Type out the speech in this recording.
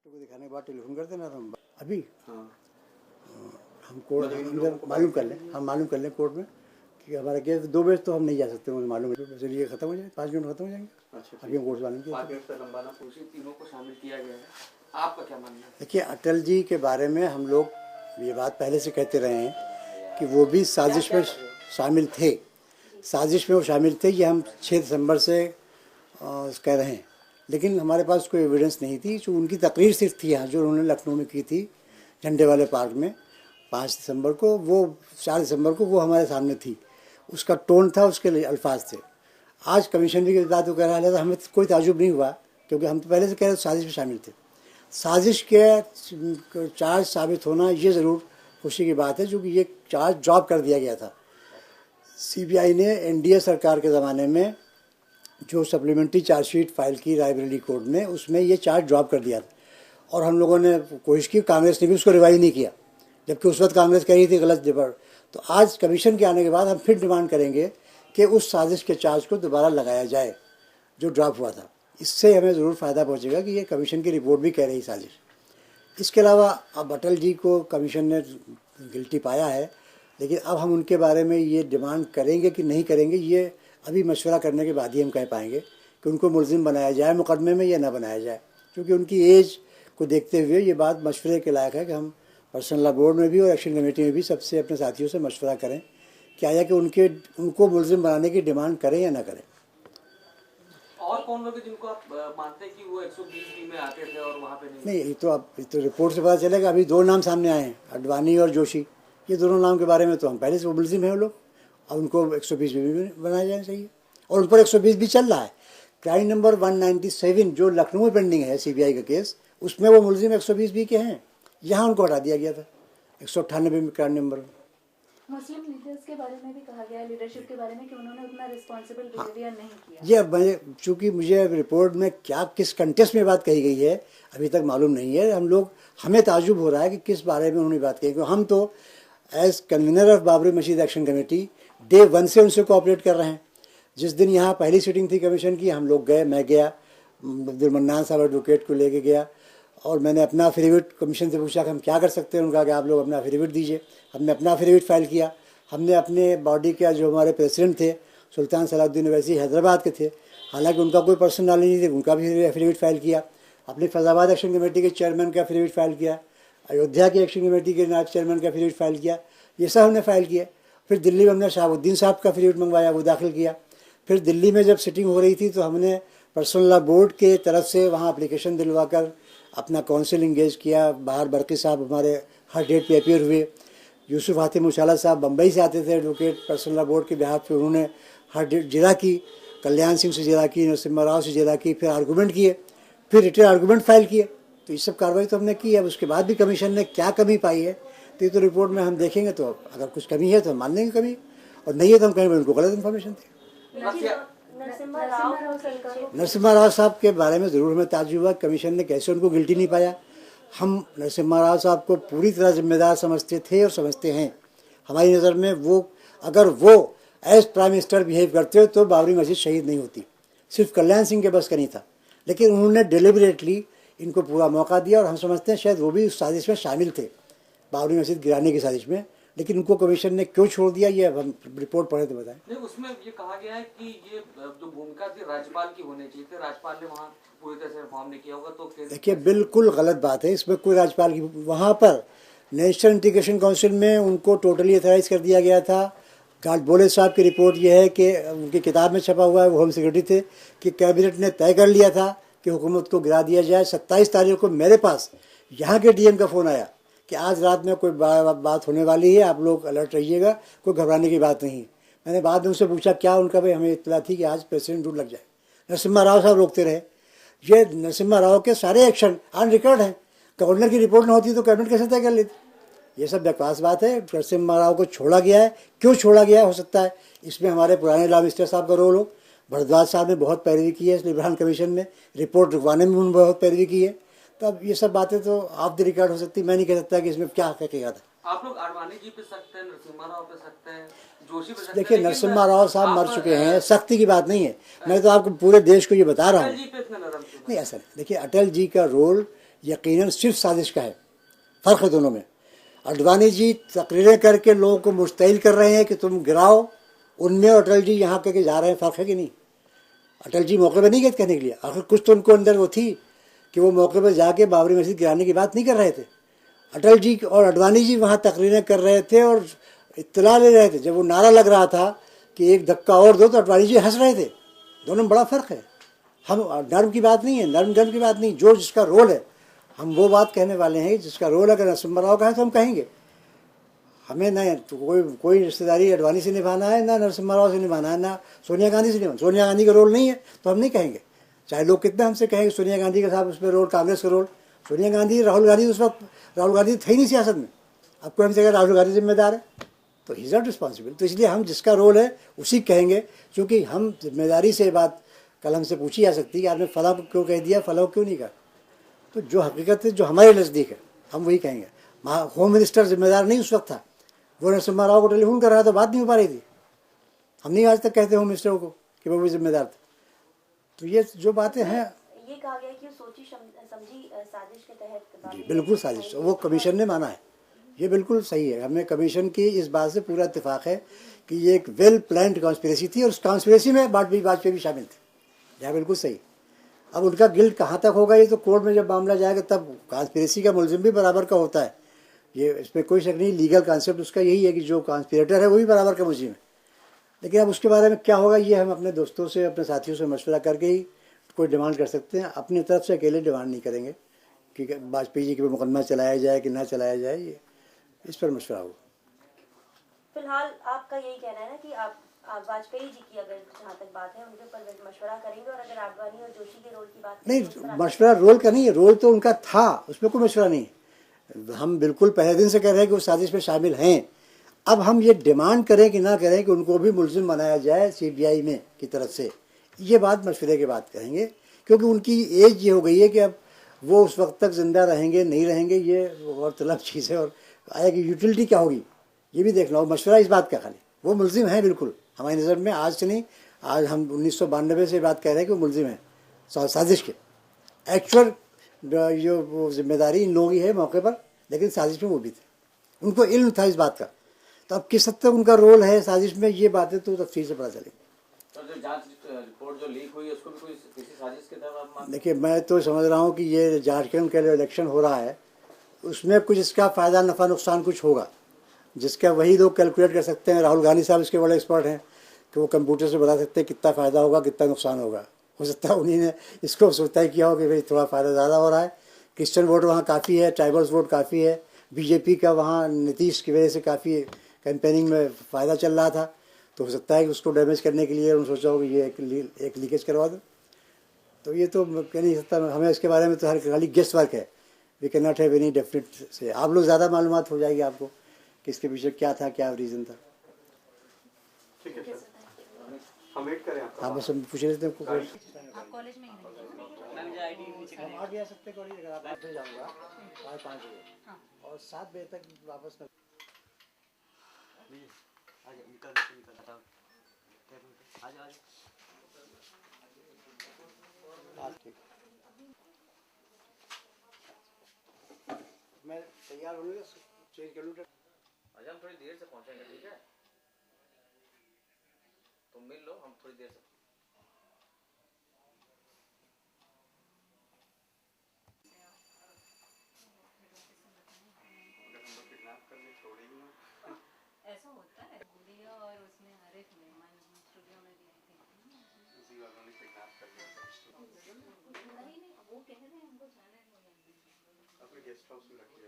को दिखाने के बाद टेलीफोन कर देना हम अभी हाँ हम कोर्ट मालूम कर लें कोर्ट में कि हमारा केस 2 बजे तो हम नहीं जा सकते, मुझे मालूम है। चलिए खत्म हो जाए, 5 मिनट खत्म हो जाएंगे। अच्छा, अभी हम कोर्ट मालूम किया 5 मिनट से लंबा ना पूछिए, तीनों को शामिल किया गया है। आपका क्या मानना है? देखिए, अटल जी के बारे में हम लोग ये बात पहले से कहते रहे हैं कि वो भी साजिश में शामिल थे। साजिश में वो शामिल थे, ये हम 6 दिसंबर से कह रहे हैं, लेकिन हमारे पास कोई एविडेंस नहीं थी। जो उनकी तकरीर सिर्फ थी यहाँ, जो उन्होंने लखनऊ में की थी झंडे वाले पार्क में 5 दिसंबर को, वो 4 दिसंबर को वो हमारे सामने थी। उसका टोन था, उसके लिए अल्फाज थे। आज कमीशन भी की बात वो कह रहा है, तो हमें कोई ताजुब नहीं हुआ, क्योंकि हम तो पहले से कह रहे साजिश में शामिल थे। साजिश के चार्ज साबित होना ये ज़रूर खुशी की बात है, क्योंकि ये चार्ज ड्रॉप कर दिया गया था। सीबीआई ने एनडीए सरकार के ज़माने में जो सप्लीमेंट्री चार्जशीट फाइल की रायबरेली कोर्ट में, उसमें ये चार्ज ड्रॉप कर दिया था। और हम लोगों ने कोशिश की, कांग्रेस ने भी उसको रिवाइज नहीं किया, जबकि उस वक्त कांग्रेस कह रही थी गलत जबर। तो आज कमीशन के आने के बाद हम फिर डिमांड करेंगे कि उस साजिश के चार्ज को दोबारा लगाया जाए जो ड्रॉप हुआ था। इससे हमें ज़रूर फ़ायदा पहुंचेगा कि ये कमीशन की रिपोर्ट भी कह रही साजिश। इसके अलावा अब अटल जी को कमीशन ने गिल्टी पाया है, लेकिन अब हम उनके बारे में ये डिमांड करेंगे कि नहीं करेंगे, ये अभी मशवरा करने के बाद ही हम कह पाएंगे कि उनको मुलजिम बनाया जाए मुकदमे में या ना बनाया जाए। क्योंकि उनकी एज को देखते हुए ये बात मशवरे के लायक है कि हम पर्सनल लॉ बोर्ड में भी और एक्शन कमेटी में भी सबसे अपने साथियों से मशवरा करें कि आया कि उनको मुलजिम बनाने की डिमांड करें या ना करें। और कौन लोग जिनको आप मानते हैं कि वो 120B में आते थे और वहाँ पे नहीं? ये तो रिपोर्ट से पता चलेगा। अभी 2 नाम सामने आए हैं, अडवाणी और जोशी। ये दोनों नाम के बारे में तो हम पहले से वो मुलजिम हैं वो लोग, और उनको 120B में बनाया जाना चाहिए। और उन पर 120 भी चल रहा है। क्राइम नंबर 197 जो लखनऊ में पेंडिंग है सीबीआई का केस, उसमें वो मुलजिम 120B के हैं। यहाँ उनको हटा दिया गया था 198 में क्राइम नंबर। मुस्लिम लीडर्स के बारे में भी कहा गया है, लीडरशिप के बारे में, कि उन्होंने उतना रिस्पॉन्सिबल बिहेवियर नहीं किया। ये मैं चूँकि मुझे रिपोर्ट में क्या किस कंटेक्स्ट में बात कही गई है अभी तक मालूम नहीं है। हमें ताजुब हो रहा है कि किस बारे में उन्होंने बात कही, क्योंकि हम तो एज कन्वीनर ऑफ बाबरी मस्जिद एक्शन कमेटी डे 1 से उनसे कोऑपरेट कर रहे हैं। जिस दिन यहाँ पहली सीटिंग थी कमीशन की, हम लोग गए, मैं गया, अब्दुल मन्नान साहब एडवोकेट को लेके गया, और मैंने अपना एफिडेविट कमीशन से पूछा कि हम क्या कर सकते हैं। उन्होंने कहा कि आप लोग अपना एफिडेविट दीजिए। हमने अपना एफिडेविट फाइल किया। हमने अपने बॉडी का जो हमारे प्रेसिडेंट थे सुल्तान सलाउद्दीन ओवैसी हैदराबाद के थे, हालांकि उनका कोई पर्सनल नॉलेज नहीं थी, उनका भी एफिडेविट फाइल किया। अपनी फैज़ाबाद एक्शन कमेटी के चेयरमैन का एफिडेविट फाइल किया। अयोध्या की एक्शन कमेटी के नायब चेयरमैन का एफिडेविट फाइल किया। ये सब हमने फाइल किया। फिर दिल्ली में हमने शहाबुद्दीन साहब का एफिडेविट मंगवाया, वो दाखिल किया। फिर दिल्ली में जब सिटिंग हो रही थी तो हमने पर्सनल लॉ बोर्ड के तरफ से वहाँ एप्लीकेशन दिलवाकर अपना काउंसिल इंगेज किया। बाहर बरकी साहब हमारे हर डेट पे अपीयर हुए। यूसुफ हातिम उछाला साहब बम्बई से आते थे एडवोकेट पर्सनल लॉ बोर्ड के बिहाफ पे, उन्होंने हर डेट जिरा की, कल्याण सिंह से जिरा की, नरसिम्हा राव से जिरा की, फिर आर्गूमेंट किए, फिर रिटेन आर्गूमेंट फाइल किए। तो ये सब कार्रवाई तो हमने की है। अब उसके बाद भी कमीशन ने क्या कमी पाई है तो ये तो रिपोर्ट में हम देखेंगे। तो अगर कुछ कमी है तो हम मान लेंगे कमी, और नहीं है तो हम कहेंगे उनको गलत इन्फॉर्मेशन थी। नरसिम्हा राव साहब के बारे में ज़रूर हमें ताज्जुब हुआ, कमीशन ने कैसे उनको गिल्टी नहीं पाया। हम नरसिम्हा राव साहब को पूरी तरह जिम्मेदार समझते थे और समझते हैं। हमारी नज़र में अगर वो एज प्राइम मिनिस्टर बिहेव करते तो बाबरी मस्जिद शहीद नहीं होती। सिर्फ कल्याण सिंह के बस का नहीं था, लेकिन उन्होंने डिलिबरेटली इनको पूरा मौका दिया, और हम समझते हैं शायद वो भी उस साजिश में शामिल थे, बाबरी मस्जिद गिराने की साजिश में। लेकिन उनको कमीशन ने क्यों छोड़ दिया, ये अब हम रिपोर्ट पढ़े तो बताएं। नहीं, उसमें ये कहा गया है कि ये जो भूमिका थी राज्यपाल की होनी चाहिए थी, राज्यपाल ने वहाँ पूरी तरह से रिफॉर्म नहीं किया होगा। तो देखिए, बिल्कुल गलत बात है। इसमें कोई राज्यपाल की, वहाँ पर नेशनल इंटीग्रेशन काउंसिल में उनको टोटली अथराइज कर दिया गया था। गाडबोले साहब की रिपोर्ट ये है कि उनकी किताब में छपा हुआ है, वो होम सेक्रेटरी थे, कि कैबिनेट ने तय कर लिया था कि हुकूमत को गिरा दिया जाए। 27 तारीख को मेरे पास यहाँ के डीएम का फ़ोन आया कि आज रात में कोई बात होने वाली है, आप लोग अलर्ट रहिएगा, कोई घबराने की बात नहीं। मैंने बाद में उनसे पूछा क्या, उनका भाई हमें इत्तला थी कि आज प्रेसिडेंट रूल लग जाए। नरसिम्हा राव साहब रोकते रहे। ये नरसिम्हा राव के सारे एक्शन ऑन रिकॉर्ड हैं। गवर्नर की रिपोर्ट न होती तो कैबिनेट कैसे तय कर लेती। ये सब बकवास बात है। नरसिम्हा राव को छोड़ा गया है, क्यों छोड़ा गया हो सकता है इसमें हमारे पुराने लॉ मिनिस्टर साहब का रोल हो। भरद्वाज साहब ने बहुत पैरवी की है इस लिब्रान कमीशन में, रिपोर्ट रुकवाने में उन्होंने बहुत पैरवी की है। तो अब ये सब बातें तो ऑफ द रिकॉर्ड हो सकती, मैं नहीं कह सकता कि इसमें क्या हकीकत है। आप लोग अडवाणी जी पे सकते हैं, नरसिम्हा राव पे सकते हैं, जोशी पे सकते हैं। देखिए, नरसिम्हा राव साहब मर चुके हैं, सख्ती की बात नहीं है। मैं तो आपको पूरे देश को ये बता रहा हूँ। नहीं, ऐसा नहीं। देखिए, अटल जी का रोल यकीनन सिर्फ साजिश का है। फ़र्क है दोनों में। अडवाणी जी तकरीरें करके लोगों को मुश्तइल कर रहे हैं कि तुम गिराओ, उनमें और अटल जी यहाँ करके जा रहे हैं, फ़र्क है कि नहीं? अटल जी मौके पर नहीं गए कहने के लिए, आखिर कुछ तो उनको अंदर वो थी कि वो मौके पर जाके बाबरी मस्जिद गिराने की बात नहीं कर रहे थे। अटल जी और अडवाणी जी वहाँ तकरीरें कर रहे थे और इत्तला ले रहे थे। जब वो नारा लग रहा था कि एक धक्का और दो, तो अडवाणी जी हंस रहे थे। दोनों में बड़ा फ़र्क है। हम नर्म की बात नहीं है, नर्म गर्म की बात नहीं, जो जिसका रोल है हम वो बात कहने वाले हैं। जिसका रोल अगर नरसिम्हा राव का है तो हम कहेंगे। हमें न तो कोई रिश्तेदारी अडवाणी से निभाना है, ना नरसिम्हा राव से निभाना है, ना सोनिया गांधी से निभाना। सोनिया गांधी का रोल नहीं है तो हम नहीं कहेंगे, चाहे लोग कितना हमसे कहेंगे सोनिया गांधी के साथ उसमें रोल, कांग्रेस का रोल। सोनिया गांधी, राहुल गांधी, उस वक्त राहुल गांधी थे ही नहीं सियासत में। अब कोई हमसे कहे राहुल गांधी जिम्मेदार है तो ही इज़ नॉट रिस्पॉन्सिबल। तो इसलिए हम जिसका रोल है उसी कहेंगे, क्योंकि हम जिम्मेदारी से बात कल हमसे पूछी जा सकती है कि आपने फलां को क्यों कह दिया, फलां को क्यों नहीं कहा। तो जो हकीकत है, जो हमारे नज़दीक है, हम वही कहेंगे। होम मिनिस्टर जिम्मेदार नहीं उस वक्त था, वो नरसिम्हा राव को टेलीफोन कर रहा था, बात नहीं हो पा रही थी। हम नहीं आज तक कहते होम मिनिस्टर को कि वो भी जिम्मेदार था। तो ये जो बातें हैं, ये कहा गया कि सोची समझी साजिश के तहत जी बिल्कुल साजिश, वो कमीशन ने माना है, ये बिल्कुल सही है। हमें कमीशन की इस बात से पूरा इत्तेफाक है कि ये एक वेल प्लान्ड कॉन्स्पिरेसी थी और उस कॉन्स्पिरेसी में वाजपेयी भी शामिल थे। यह बिल्कुल सही। अब उनका गिल्ट कहाँ तक होगा ये तो कोर्ट में जब मामला जाएगा तब। कॉन्स्पिरेसी का मुलजिम भी बराबर का होता है, ये इसमें कोई शक नहीं। लीगल कॉन्सेप्ट उसका यही है कि जो कॉन्स्पिरेटर है वो भी बराबर का मुलजिम है। लेकिन अब उसके बारे में क्या होगा ये हम अपने दोस्तों से, अपने साथियों से मशवरा करके ही कोई डिमांड कर सकते हैं। अपनी तरफ से अकेले डिमांड नहीं करेंगे कि वाजपेयी जी के पे मुकदमा चलाया जाए कि ना चलाया जाए, ये इस पर मशवरा होगा। फिलहाल आपका यही कहना है ना कि आप वाजपेयी जी की अगर जहाँ तक बात है उनके ऊपर मशवरा करेंगे, और अगर आडवाणी और जोशी के रोल की बात नहीं, मशवरा रोल का नहीं है, रोल तो उनका था, उसमें कोई मशवरा नहीं है। हम बिल्कुल पहले दिन से कह रहे हैं कि वो साजिश में शामिल हैं। अब हम ये डिमांड करें कि ना करें कि उनको भी मुलजिम बनाया जाए सीबीआई में की तरफ से, ये बात मशवरे के बाद कहेंगे। क्योंकि उनकी एज ये हो गई है कि अब वो उस वक्त तक ज़िंदा रहेंगे नहीं रहेंगे ये और तलब चीज़ है, और आएगी यूटिलिटी क्या होगी ये भी देखना हो। मशवरा इस बात का खाली, वो मुलजिम हैं बिल्कुल हमारी नज़र में। आज से नहीं, आज हम 1992 से बात कह रहे हैं कि वो मुलजिम हैं साजिश के। एक्चुअल जो वो जिम्मेदारी इन लोगों की है मौके पर, लेकिन साजिश में वो भी थे, उनको इल्म था इस बात का। तो अब किस हद तक उनका रोल है साजिश में, ये बातें तो तफसील से पता चलेगी। तो जो जांच रिपोर्ट जो लीक हुई उसको भी कोई किसी साजिश के तहत आप मानते हैं? देखिए, मैं तो समझ रहा हूँ कि ये झारखंड का जो इलेक्शन हो रहा है उसमें कुछ इसका फ़ायदा नफ़ा नुकसान कुछ होगा, जिसका वही लोग कैलकुलेट कर सकते हैं। राहुल गांधी साहब इसके बड़े एक्सपर्ट हैं कि वो कंप्यूटर से बता सकते हैं कितना फ़ायदा होगा कितना नुकसान होगा। हो सकता है उन्हीं ने इसको सोचता ही किया हो कि भाई थोड़ा फ़ायदा ज़्यादा हो रहा है, क्रिश्चियन वोट वहाँ काफ़ी है, ट्राइबल्स वोट काफ़ी है, बीजेपी का वहाँ नीतीश की वजह से काफ़ी कैंपेनिंग में फ़ायदा चल रहा था, तो हो सकता है कि उसको डैमेज करने के लिए उन्होंने सोचा हो कि ये एक लीकेज करवा दो। तो ये तो कह नहीं सकता, हमें इसके बारे में तो हर खाली गेस्ट वर्क है, we can not have any definite से। आप लोग ज़्यादा मालूमात हो जाएगी आपको कि इसके पीछे क्या था, क्या रीज़न था। ठीक है सर, हम वेट करें आपका। आप बस हम पूछ रहे थे आपको आप कॉलेज में ही हम आ गया सकते कॉलेज, अगर आप 8 बजे जाऊँगा 5:30 बजे और 7 बजे तक वापस में। ठीक, मैं तैयार होने चेंज कर लूँ। अच्छा, हम थोड़ी देर से पहुंचेंगे, ठीक है? तुम मिल लो, हम थोड़ी देर से। ऐसा होता है गुड़िया और उसमें आरिफ मेहमान स्टूडियो में भी नहीं, वो कह रहे हैं हमको जाना है। अपने गेस्ट हाउस में रखिए।